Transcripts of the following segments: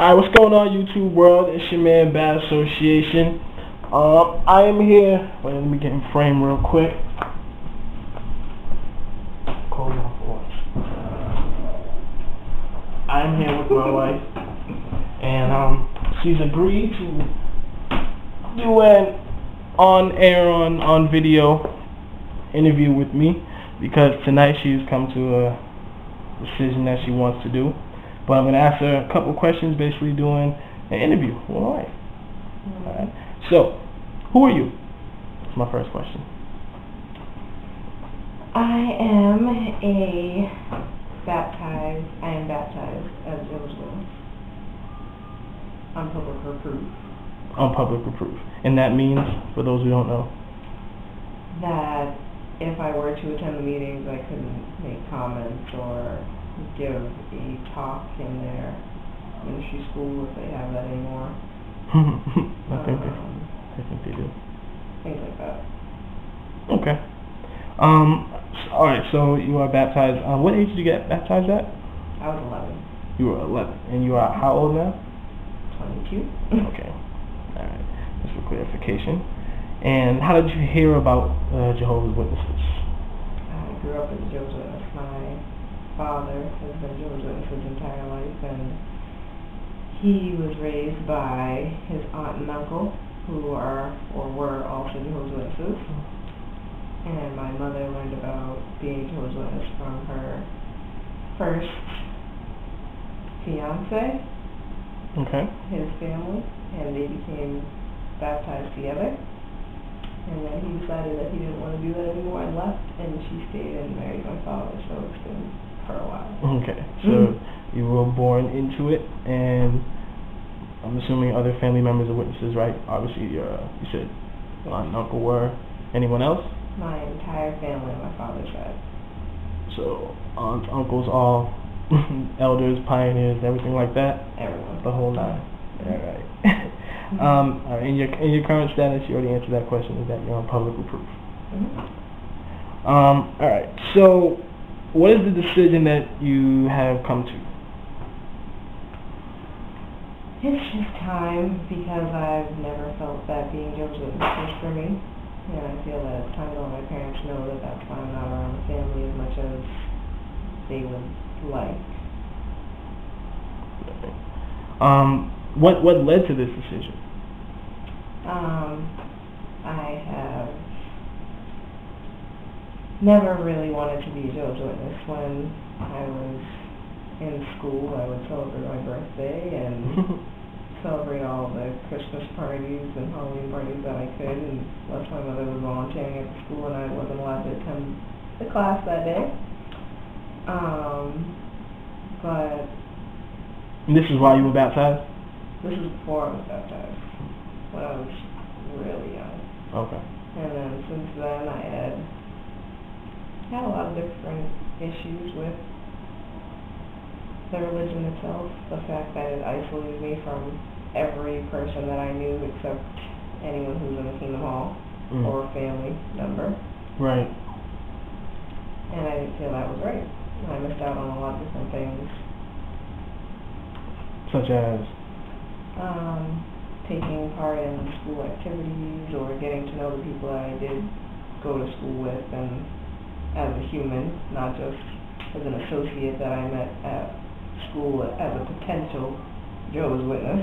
Alright, what's going on, YouTube world? It's your man, Bad Association. I am here. Wait, let me get in frame real quick. Close off once. I am here with my wife, and she's agreed to do an on-air, on video interview with me because tonight she's come to a decision that she wants to do. But I'm going to ask her a couple questions, basically doing an interview. All right. All right. So, who are you? That's my first question. I am baptized as Jehovah's Witness on public reproof. On public reproof. And that means, for those who don't know? That if I were to attend the meetings, I couldn't make comments or give a talk in their ministry school if they have that anymore. I think they do. Things like that. Okay. Alright, so you are baptized. What age did you get baptized at? I was 11. You were 11. And you are how old now? 22. Okay. Alright. Just for clarification. And how did you hear about Jehovah's Witnesses? I grew up as a Jehovah's Witness. My father has been Jehovah's Witness his entire life, and he was raised by his aunt and uncle, who are or were also Jehovah's Witnesses. And my mother learned about being Jehovah's Witness from her first fiance, okay, his family, and they became baptized together. And then he decided that he didn't want to do that anymore and left, and she stayed and married my father, so it's been for a while. Okay, so you were born into it, and I'm assuming other family members are witnesses, right? Obviously, you said aunt and uncle were. Anyone else? My entire family on my father's side. So, aunts, uncles, all elders, pioneers, everything like that? Everyone. The whole nine. Alright. Alright, in your current status, you already answered that question, is that you're on public reproof. Alright, so what is the decision that you have come to? It's just time, because I've never felt that being Jehovah's Witness was for me. And I feel that it's time to let my parents know that that's why I'm not around the family as much as they would like. What led to this decision? I have never really wanted to be a Jehovah's Witness. When I was in school, I would celebrate my birthday and celebrate all the Christmas parties and Halloween parties that I could, and plus my mother was volunteering at the school and I wasn't allowed to attend the class that day. But And this is why you were baptized? this is before I was baptized, when I was really young. Okay. And then since then I had a lot of different issues with the religion itself. The fact that it isolated me from every person that I knew except anyone who's in the Kingdom Hall or a family member. Right. And I didn't feel that was right. I missed out on a lot of different things. Such as? Taking part in school activities or getting to know the people that I did go to school with, and as a human, not just as an associate that I met at school as a potential Jehovah's Witness.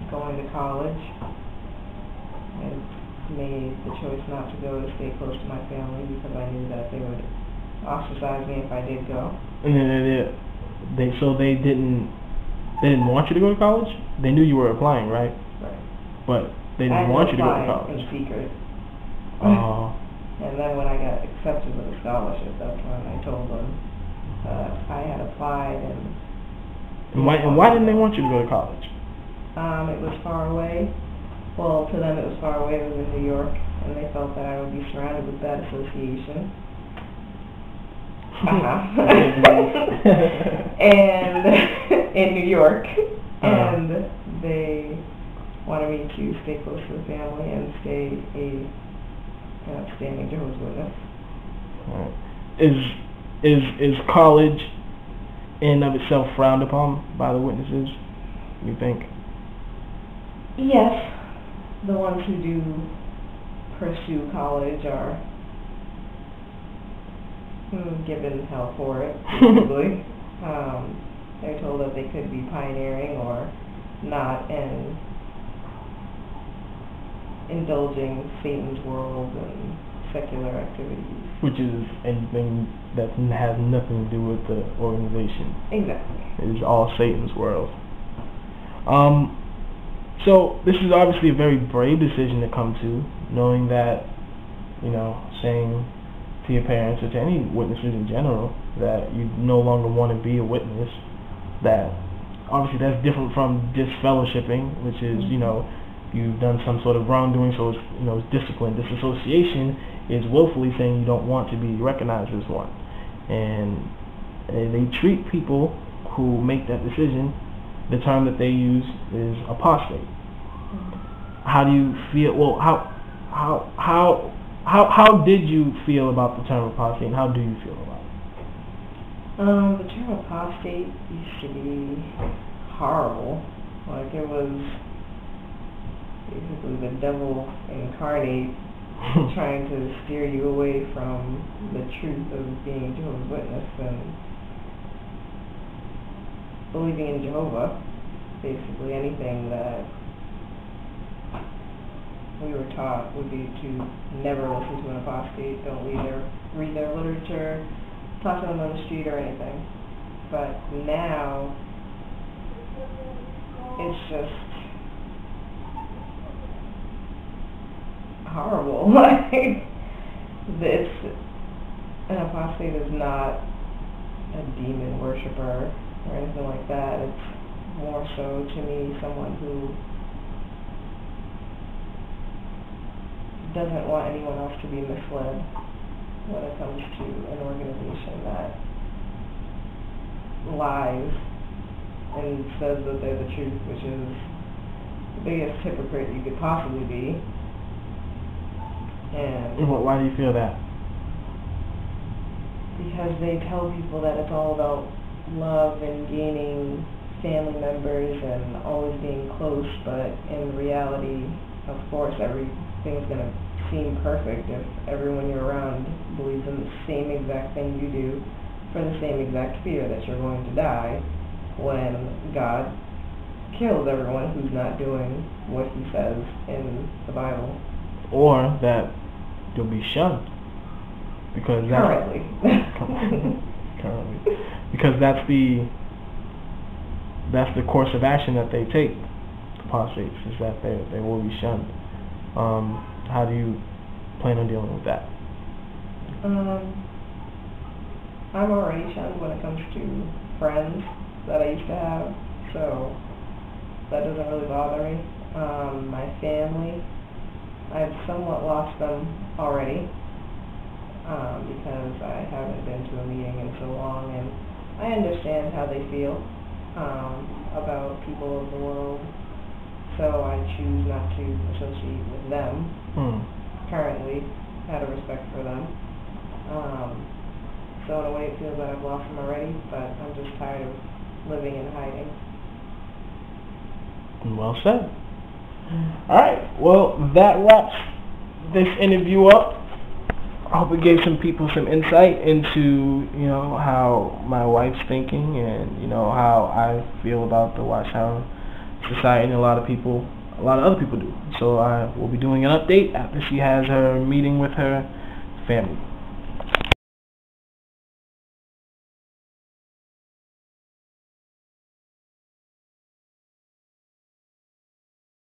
Going to college, I made the choice not to go, to stay close to my family because I knew that they would ostracize me if I did go. And then so they didn't want you to go to college? They knew you were applying, right? Right. But they didn't want you to go to college. In secret. Oh. And then when I got accepted with a scholarship, that's when I told them I had applied. And why didn't they want you to go to college? It was far away. Well, to them it was far away. It was in New York, and they felt that I would be surrounded with bad association. And in New York, and they wanted me to stay close to the family and stay an outstanding Jehovah's Witness. Right. Is college in and of itself frowned upon by the witnesses, you think? Yes, the ones who do pursue college are given hell for it, basically. They're told that they could be pioneering or not and indulging Satan's world and secular activities. Which is anything that has nothing to do with the organization. Exactly. It is all Satan's world. So this is obviously a very brave decision to come to, knowing that, saying to your parents or to any witnesses in general that you no longer want to be a witness. That obviously that's different from disfellowshipping, which is, you've done some sort of wrongdoing, so it's, it's discipline. Disassociation is willfully saying you don't want to be recognized as one. And they treat people who make that decision, the term that they use is apostate. How do you feel? Well, how did you feel about the term apostate, and how do you feel about it? The term apostate used to be horrible. Like, it was basically the devil incarnate trying to steer you away from the truth of being Jehovah's Witness and believing in Jehovah. Basically anything that we were taught would be to never listen to an apostate, don't read their literature, talk to them on the street or anything. But now it's just horrible. Like, an apostate is not a demon worshiper or anything like that. It's more so, to me, someone who doesn't want anyone else to be misled when it comes to an organization that lies and says that they're the truth, which is the biggest hypocrite you could possibly be. And why do you feel that? Because they tell people that it's all about love and gaining family members and always being close, but in reality, of course, everything's going to seem perfect if everyone you're around believes in the same exact thing you do, for the same exact fear that you're going to die, when God kills everyone who's not doing what he says in the Bible. Or that you'll be shunned. Because currently. Because that's the course of action that they take, apostates, is that they will be shunned. How do you plan on dealing with that? I'm already shunned when it comes to friends that I used to have, so that doesn't really bother me. My family, I've somewhat lost them already, because I haven't been to a meeting in so long, and I understand how they feel about people of the world, so I choose not to associate with them currently, out of respect for them. So in a way it feels that I've lost them already, but I'm just tired of living in hiding. Well said. Alright, well, that wraps this interview up. I hope it gave some people some insight into, how my wife's thinking and, how I feel about the Watchtower Society, and a lot of other people do. So I will be doing an update after she has her meeting with her family.